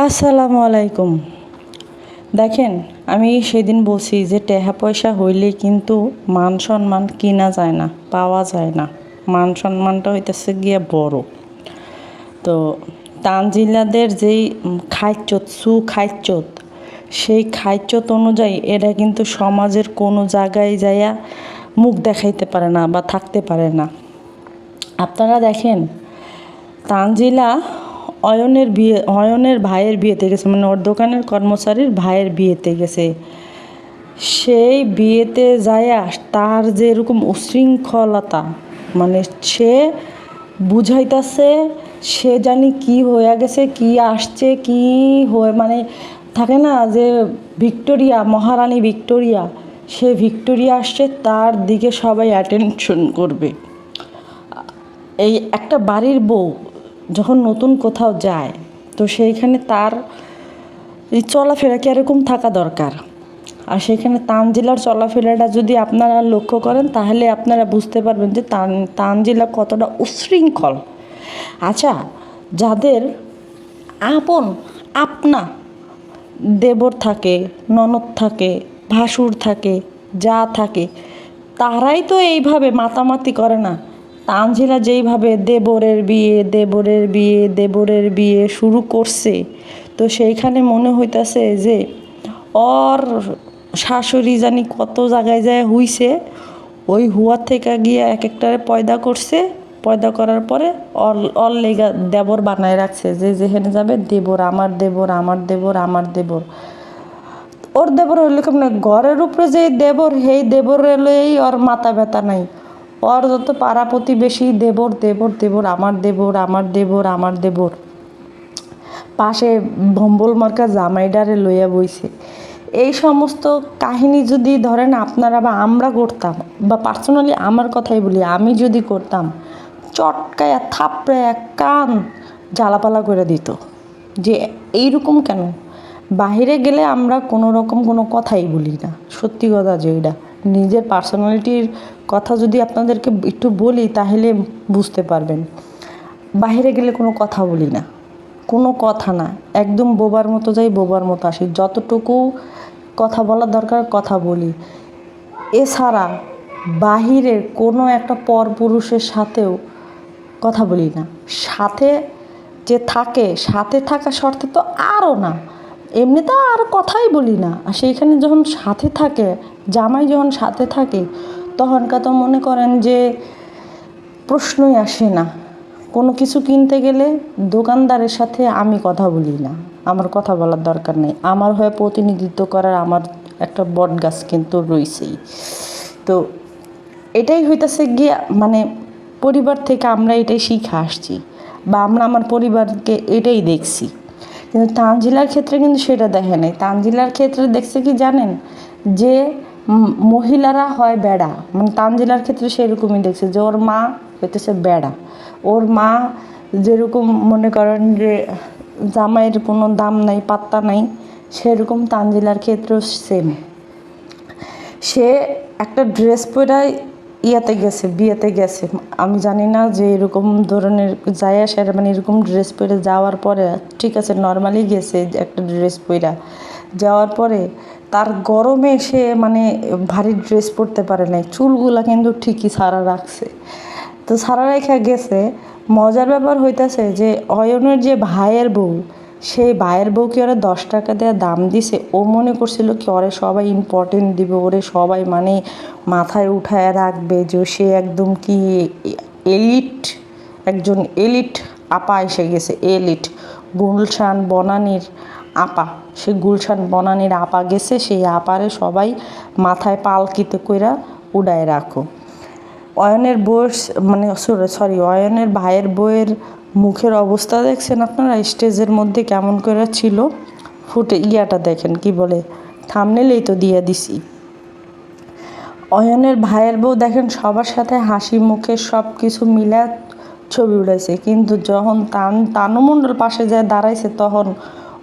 আসসালামু আলাইকুম। দেখেন, আমি সেদিন বলছি যে টাকা পয়সা হইলে কিন্তু মান সম্মান কিনা যায় না, পাওয়া যায় না। মান সম্মানটা হইতেছে গিয়া বড়। তো তানজিলাদের যেই খাইচ্চত খাইচ্চত, সেই খাইচ্চত অনুযায়ী এরা কিন্তু সমাজের কোনো জায়গায় যাইয়া মুখ দেখাইতে পারে না বা থাকতে পারে না। আপনারা দেখেন, তানজিলা অয়নের ভাইয়ের বিয়েতে গেছে, মানে ওর দোকানের কর্মচারীর ভাইয়ের বিয়েতে গেছে। সেই বিয়েতে যায়া তার যে এরকম উশৃঙ্খলতা, মানে সে বুঝাইতেছে সে জানি কি হয়ে গেছে, কি আসছে, কি হয়ে, মানে থাকে না যে ভিক্টোরিয়া, মহারানী ভিক্টোরিয়া, সে ভিক্টোরিয়া আসছে, তার দিকে সবাই অ্যাটেনশন করবে। এই একটা বাড়ির বউ যখন নতুন কোথাও যায়, তো সেইখানে তার এই চলাফেরা কীরকম থাকা দরকার। আর সেখানে তানজিলার চলাফেরাটা যদি আপনারা লক্ষ্য করেন, তাহলে আপনারা বুঝতে পারবেন যে তানজিলা কতটা উশৃঙ্খল। আচ্ছা, যাদের আপনা দেবর থাকে, ননদ থাকে, ভাসুর থাকে, যা থাকে, তারাই তো এইভাবে মাতামাতি করে না। তানজিলা যেইভাবে দেবরের বিয়ে শুরু করছে, তো সেইখানে মনে হইতাছে যে ওর শাশুড়ি জানি কত জায়গায় যায় হইছে, ওই হুয়ার থেকে গিয়ে এক একটারে পয়দা করছে। পয়দা করার পরে অর লেগা দেবর বানায় রাখছে, যে যেখানে যাবে দেবর, আমার দেবর, আমার দেবর, আমার দেবর। ওর দেবর হইলে কেমন, ঘরের উপরে যে দেবর, সেই দেবর এলেই ওর মাথা ব্যথা নাই। ওর যত পাড়া প্রতিবেশী দেবর দেবর দেবর, আমার দেবর, আমার দেবর, আমার দেবর। পাশে ভম্বল মার্কা জামাইডারে লইয়া বইছে। এই সমস্ত কাহিনী যদি ধরেন আপনারা বা আমরা করতাম, বা পার্সোনালি আমার কথাই বলি, আমি যদি করতাম, চটকায়া থাপড়ায়া কান জ্বালাপালা করে দিত যে এইরকম কেন। বাহিরে গেলে আমরা কোনো রকম কোনো কথাই বলি না, সত্যি কথা যেটা। নিজের পার্সোনালিটির কথা যদি আপনাদেরকে একটু বলি, তাহলে বুঝতে পারবেন। বাহিরে গেলে কোনো কথা বলি না, কোনো কথা না, একদম বোবার মতো যাই, বোবার মতো আসি। যতটুকু কথা বলার দরকার কথা বলি। এছাড়া বাহিরের কোনো একটা পরপুরুষের সাথেও কথা বলি না। সাথে যে থাকে, সাথে থাকা শর্তে তো আরও না, এমনি তো আর কথাই বলি না। আর সেইখানে যখন সাথে থাকে, জামাই যখন সাথে থাকে, তখনকার তো মনে করেন যে প্রশ্নই আসে না। কোনো কিছু কিনতে গেলে দোকানদারের সাথে আমি কথা বলি না, আমার কথা বলার দরকার নেই। আমার হয়ে প্রতিনিধিত্ব করার আমার একটা বট গাছ কিন্তু রয়েছেই। তো এটাই হইতেছে গিয়ে, মানে পরিবার থেকে আমরা এটাই শিখে আসছি, বা আমরা আমার পরিবারকে এটাই দেখছি। কিন্তু তানজিলার ক্ষেত্রে কিন্তু সেটা দেখে নাই। তানজিলার ক্ষেত্রে দেখছে কি জানেন, যে মহিলারা হয় বেড়া, মানে তানজিলার ক্ষেত্রে সেরকমই দেখছে যে ওর মা হইতেছে বেড়া। ওর মা যেরকম মনে করেন যে জামাইয়ের কোনো দাম নাই, পাত্তা নাই, সেরকম তানজিলার ক্ষেত্রেও সেম। সে একটা ড্রেস পরে বিয়েতে গেছে। আমি জানি না যে এরকম ধরনের যায় আসে, মানে এরকম ড্রেস পরে যাওয়ার পরে, ঠিক আছে নর্মালি গেছে একটা ড্রেস পরে যাওয়ার পরে, তার গরমে সে মানে ভারী ড্রেস পরতে পারে নাই, চুলগুলা কিন্তু ঠিকই সারা রাখছে। তো সারা রেখা গেছে। মজার ব্যাপার হইতেছে যে অয়নের যে ভাইয়ের বউ, সেই ভাইয়ের বউকে ওরা 10 টাকা দেওয়া দাম দিছে। ও মনে করছিল কি ওরে সবাই ইম্পর্টেন্ট দিবে, ওরে সবাই মানে মাথায় উঠায় রাখবে, যে সে একদম কি এলিট, একজন এলিট আপা এসে গেছে। এলিট গুলশান বনানীর আপা, সে গুলশান বনানীর আপা গেছে, সেই আপারে সবাই মাথায় পালকিতে কইরা উড়ায় রাখো। অয়নের বউয়ের মানে অয়নের ভাইয়ের বউয়ের মুখের অবস্থা দেখছেন আপনারা, স্টেজের মধ্যে কেমন করে ছিল, ইয়াটা দেখেন, কি বলে, থাম্বনেইলেই তো দিয়ে দিছি। অয়নের ভাইয়ের বউ দেখেন সবার সাথে হাসি মুখে সব কিছু মিলা ছবি উঠাইছে, কিন্তু যখন তানু মণ্ডল পাশে যায় দাঁড়াইছে, তখন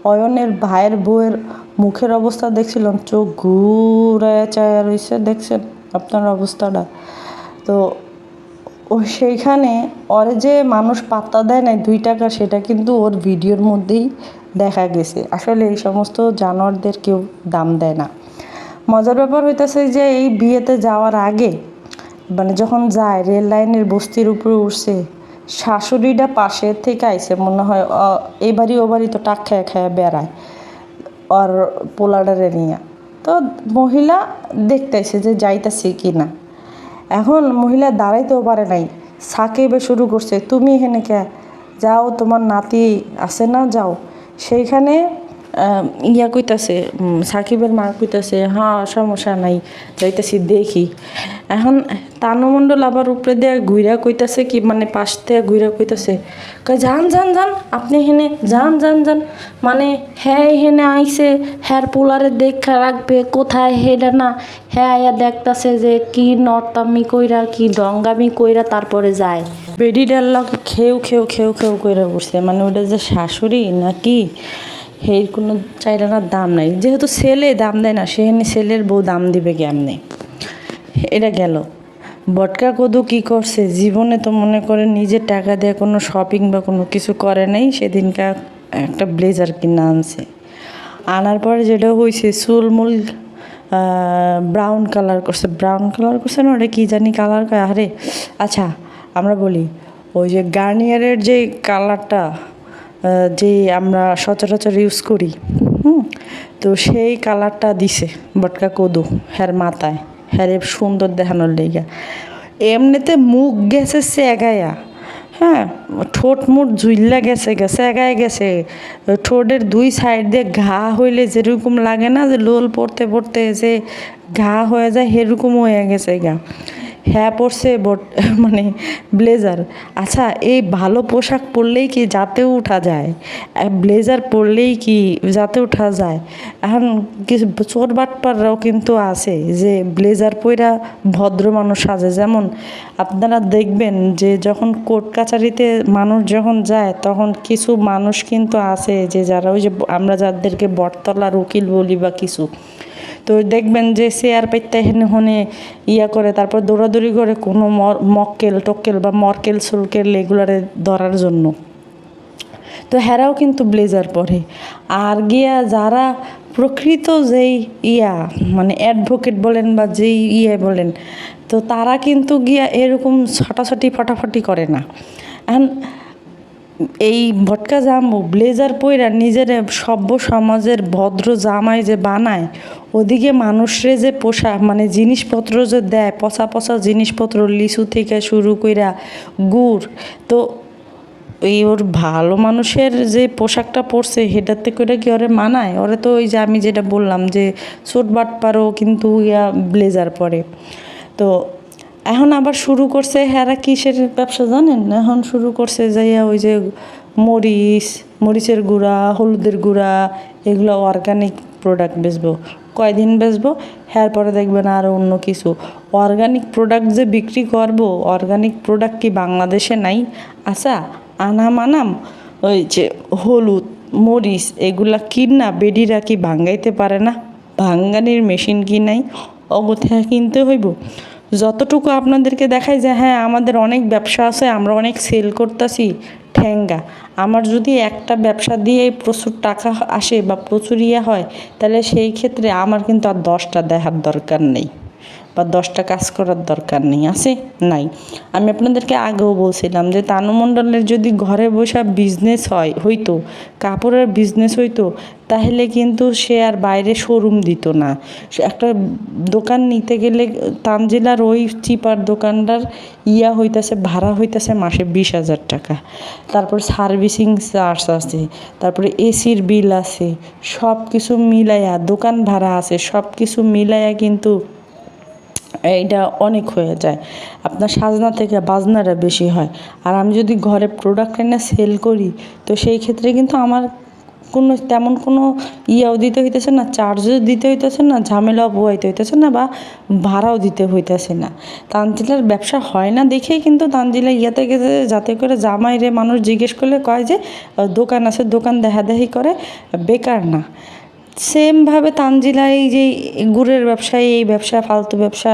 অয়নের ভাইয়ের বউয়ের মুখের অবস্থা দেখছিলাম, চোখ ঘুরায় চায়া রয়েছে, দেখছেন আপনার অবস্থাটা। তো ও সেইখানে ওরে যে মানুষ পাত্তা দেয় না 2 টাকা, সেটা কিন্তু ওর ভিডিওর মধ্যেই দেখা গেছে। আসলে এই সমস্ত জানোয়ারদের কেউ দাম দেয় না। মজার ব্যাপার হইতেছে যে এই বিয়েতে যাওয়ার আগে মানে যখন যায় রেল লাইনের বস্তির উপরে উঠছে, শাশুড়িটা পাশে থেকে আইছে মনে হয় এই বাড়ি ও বাড়ি তো টাক খায়া খায়া বেড়ায় আর পোলাডারে নিয়ে। তো মহিলা দেখতেছে যে যাইতেছে কি না। এখন মহিলা দাঁড়াইতেও পারে নাই, সাকিবে শুরু করছে, তুমি এখানে কে, যাও তোমার নাতি আছে না, যাও। সেইখানে ইয়া কইতাছে, সাকিবের মা কইতাছে হ্যাঁ সমস্যা নাই, যাইতেছি দেখি। এখন তানুমণ্ডল আবার উপরে দিয়ে ঘুইরা কইতাছে কি, মানে পাশ থেকে ঘুইরা কইতাছে, যান যান যান আপনি হেনে যান যান যান, মানে হ্যাঁ হেনে আইসে হ্যার পোলারে দেখা রাখবে কোথায় হেডা না, হ্যাঁ আয়া দেখতাছে যে কি নর্তামি কইরা কি ডঙ্গামি কইরা তারপরে যায়। বেডিটার লগে খেউ খেউ খেউ খেউ কইরা বসছে, মানে ওটা যে শাশুড়ি নাকি এর কোনো চাইরানার দাম নাই। যেহেতু ছেলে দাম দেয় না, সেখানে ছেলের বউ দাম দিবে কেমনে। এটা গেল। বটকা কদু কী করছে, জীবনে তো মনে করে নিজের টাকা দিয়ে কোনো শপিং বা কোনো কিছু করে নাই। সেদিনকার একটা ব্লেজার কিনে আনছে, আনার পরে যেটা হয়েছে চুলমুল ব্রাউন কালার করছে, ব্রাউন কালার করছে না, ওটা কী জানি কালার করে। আরে আচ্ছা আমরা বলি ওই যে গার্নিয়ারের যে কালারটা যে আমরা সচরাচর ইউজ করি, তো সেই কালারটা দিছে বটকা কদু হ্যার মাথায়, হ্যাঁ সুন্দর দেখানোর লেগা। এমনিতে মুখ গেছে সেগায়া, হ্যাঁ ঠোঁট মুট ঝুইল্লা গেছে গেছে এগায় গেছে, ঠোঁটের দুই সাইড দিয়ে ঘা হইলে যেরকম লাগে না যে লোল পড়তে পড়তে যে ঘা হয়ে যায়, সেরকম হয়ে গেছে গা। হ্যাঁ পরছে মানে ব্লেজার। আচ্ছা এই ভালো পোশাক পরলেই কি যাতে উঠা যায়? ব্লেজার পরলেই কি যাতে উঠা যায়? এখন কিছু চোর বাটপাররাও কিন্তু আছে যে ব্লেজার পইরা ভদ্র মানুষ সাজে। যেমন আপনারা দেখবেন যে যখন কোর্ট কাছারিতে মানুষ যখন যায়, তখন কিছু মানুষ কিন্তু আছে যে যারা ওই যে আমরা যাদেরকে বটতলার উকিল বলি বা কিছু, তো দেখবেন যে চেয়ার পেতে হেনে হনে ইয়া করে, তারপর দৌড়াদৌড়ি করে কোনো মক্কেল টক্কেল বা মরকেল সুলকেল এগুলারে ধরার জন্য। তো হেরাও কিন্তু ব্লেজার পরে। আর গিয়া যারা প্রকৃত যেই ইয়া মানে অ্যাডভোকেট বলেন বা যেই ইয়ে বলেন, তো তারা কিন্তু গিয়া এরকম ছটাছটি ফটাফটি করে না। এখন এই ভটকা জামু ব্লেজার পইরা নিজের সভ্য সমাজের ভদ্র জামাই যে বানায়, ওদিকে মানুষরে যে পোশাক মানে জিনিসপত্র যে দেয়, পচা পচা জিনিসপত্র লিচু থেকে শুরু কইরা গুড়, তো এই ওর ভালো মানুষের যে পোশাকটা পরছে সেটাতে করে কি ওরে মানায়? ওরে তো ওই যে আমি যেটা বললাম যে ছোট বাটপারও কিন্তু ইয়া ব্লেজার পরে। তো এখন আবার শুরু করছে হেরা কিসের ব্যবসা জানেন? এখন শুরু করছে যাইয়া ওই যে মরিচের গুঁড়া, হলুদের গুঁড়া, এগুলো অর্গানিক প্রোডাক্ট বেচবো। কয়দিন বেচবো, হ্যার পরে দেখবেন আরও অন্য কিছু। অর্গানিক প্রোডাক্ট যে বিক্রি করবো, অর্গানিক প্রোডাক্ট কি বাংলাদেশে নাই? আচ্ছা আনাম ওই যে হলুদ মরিচ এগুলা কিনা বেডিরা কি ভাঙ্গাইতে পারে না? ভাঙ্গানির মেশিন কি নাই? অগথা কিনতে হইব। যতটুকু আপনাদেরকে দেখায় যে হ্যাঁ আমাদের অনেক ব্যবসা আছে, আমরা অনেক সেল করতেছি, ঠ্যাঙ্গা। আমার যদি একটা ব্যবসা দিয়ে প্রচুর টাকা আসে বা প্রচুর ইয়ে হয়, তাহলে সেই ক্ষেত্রে আমার কিন্তু আর 10টা দেখার দরকার নেই বা 10টা কাজ করার দরকার নেই। আছে নাই? আমি আপনাদেরকে আগেও বলছিলাম যে তানুমণ্ডলের যদি ঘরে বসা বিজনেস হইতো, কাপড়ের বিজনেস হইতো, তাহলে কিন্তু সে আর বাইরে শোরুম দিত না। একটা দোকান নিতে গেলে তানজিলার ওই চিপার দোকানটার হইতেছে ভাড়া হইতেছে মাসে 20,000 টাকা, তারপর সার্ভিসিং চার্জ আছে, তারপরে এসির বিল আছে, সব কিছু মিলাইয়া দোকান ভাড়া আছে, সব কিছু মিলাইয়া কিন্তু এইটা অনেক হয়ে যায়। আপনার সাজনা থেকে বাজনাটা বেশি হয়। আর আমি যদি ঘরে প্রোডাক্ট এনে সেল করি, তো সেই ক্ষেত্রে কিন্তু আমার কোনো তেমন কোনো দিতে হইতেছে না, চার্জও দিতে হইতেছে না, ঝামেলাও পোহাইতে হইতেছে না, বা ভাড়াও দিতে হইতেছে না। তানজিলার ব্যবসা হয় না দেখেই কিন্তু তানজিলা ইয়াতে গেছে, যাতে করে জামাইরে মানুষ জিজ্ঞেস করলে কয় যে দোকান আছে, দোকান দেখাদেখি করে, বেকার না। সেমভাবে তানজিলা এই যে গুড়ের ব্যবসায়ী, এই ব্যবসা ফালতু ব্যবসা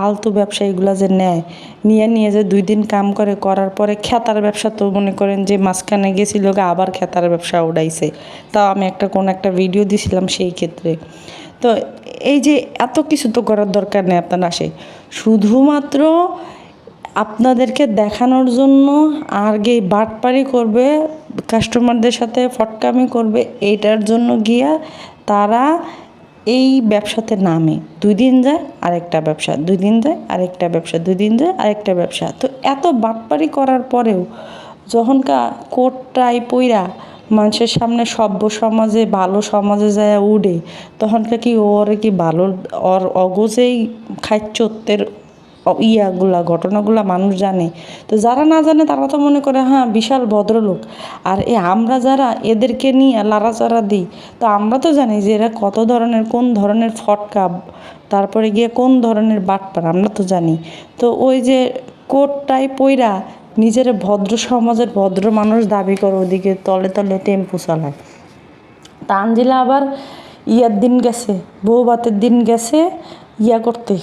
আলতু ব্যবসা এগুলো যে নেয়, নিয়ে যে 2 দিন কাম করার পরে খেতার ব্যবসা, তো মনে করেন যে মাঝখানে গেছিল আবার খেতার ব্যবসা উড়াইছে। তাও আমি কোন একটা ভিডিও দিছিলাম সেই ক্ষেত্রে। তো এই যে এত কিছু তো করার দরকার নেই আপনার আসে, শুধুমাত্র আপনাদেরকে দেখানোর জন্য আগে বাটপারি করবে, কাস্টমারদের সাথে ফটকামি করবে, এইটার জন্য গিয়া তারা এই ব্যবসাতে নামে। 2 দিন যায় আরেকটা ব্যবসা, 2 দিন যায় আরেকটা ব্যবসা, 2 দিন যায় আরেকটা ব্যবসা। তো এত বাটপারি করার পরেও যখনকা কোটটাই পইরা মানুষের সামনে সভ্য সমাজে ভালো সমাজে যায় উঠে, তখনকা কি ওর কি ভালো ওর অগোজেই খাচ্চত্বের ইয়াগুলা ঘটনাগুলা মানুষ জানে। তো যারা না জানে তারা তো মনে করে হ্যাঁ বিশাল ভদ্রলোক। আর আমরা যারা এদেরকে নিয়ে লাড়াচাড়া দিই, তো আমরা তো জানি যে এরা কত ধরনের, কোন ধরনের ফটকা, তারপরে গিয়ে কোন ধরনের বাটপার, আমরা তো জানি। তো ওই যে কোটটাই পইরা নিজের ভদ্র সমাজের ভদ্র মানুষ দাবি করে, ওদিকে তলে তলে টেম্পু চালায়। তানজিলা আবার ইয়ার দিন গেছে, বউ ভাতের দিন গেছে ইয়া করতে,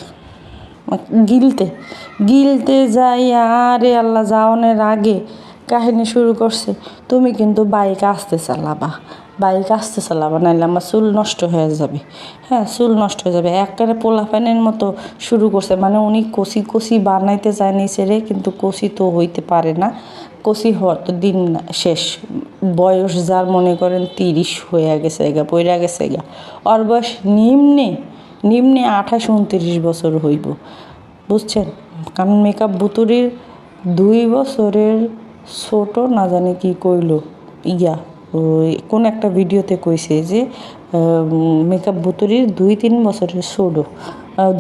গিলতে যাই। আরে আল্লাহ, যাওয়ানোর আগে কাহিনী শুরু করছে, তুমি কিন্তু বাইক আস্তে চালাবা, নাইলে আমার চুল নষ্ট হয়ে যাবে। হ্যাঁ, চুল নষ্ট হয়ে যাবে। একেবারে পোলাপানের মতো শুরু করছে। মানে উনি কষি বানাইতে চায় নিছে রে, কিন্তু কষি তো হইতে পারে না। কষি হওয়ার তো দিন শেষ। বয়স যার মনে করেন 30 হয়ে গেছে পইরা গেছে ওর বয়স নিম্নে 28-29 বছর হইব, বুঝছেন? কারণ মেকআপ বুতুরির 2 বছরের ছোট, না জানি কি কইল ওই কোন একটা ভিডিওতে কইছে যে মেকআপ বুতুরির 2-3 বছরের ছোট,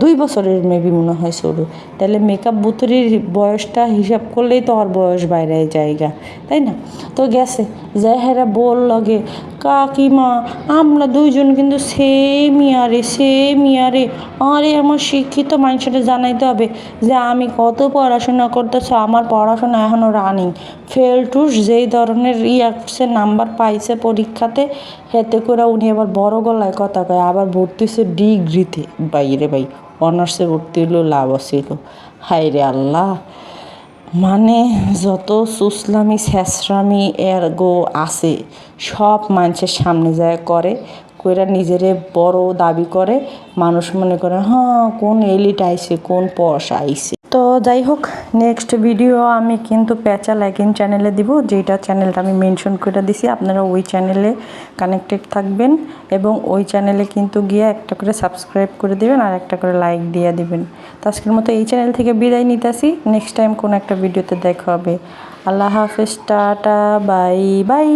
2 বছরের মেবি মনে হয় ছোট। তাহলে মেকআপ বুতুরির বয়সটা হিসাব করলেই তো ওর বয়স বাইরে জায়গা, তাই না? তো গেছে যাই হেরা বল লাগে, কাকিমা আমরা 2জন কিন্তু সেম ইয়ারে। আরে আমার শিক্ষিত মানুষের জানাইতে হবে যে আমি কত পড়াশোনা করতেছি, আমার পড়াশোনা এখনও রানিং। ফেল টুস যেই ধরনের করছে, নাম্বার পাইছে পরীক্ষাতে, হেতে করে উনি আবার বড় গলায় কথা কয়, আবার ভর্তি হচ্ছে ডিগ্রিতে। ভাই অনার্সে ভর্তি হলো, লাভ ছিল। হায় রে আল্লাহ, মানে যত সুসলামি ছেঁচড়ামি গো আছে সব মানুষের সামনে যায় কইরা নিজেরে বড় দাবি করে। মানুষ মনে করে হ্যাঁ কোন এলিট আইছে, কোন পশ আইছে। তো যাই হোক, নেক্সট ভিডিও আমি কিন্তু প্যাচা লাইকিং চ্যানেলে দিব, যেটা চ্যানেলটা আমি মেনশন করে দিছি। আপনারা ওই চ্যানেলে কানেক্টেড থাকবেন এবং ওই চ্যানেলে কিন্তু গিয়ে একটা করে সাবস্ক্রাইব করে দিবেন আর একটা করে লাইক দিয়ে দিবেন। তো আজকের মতো এই চ্যানেল থেকে বিদায় নিতেছি। নেক্সট টাইম কোন একটা ভিডিওতে দেখা হবে। আল্লাহ হাফেজ, টাটা, বাই বাই।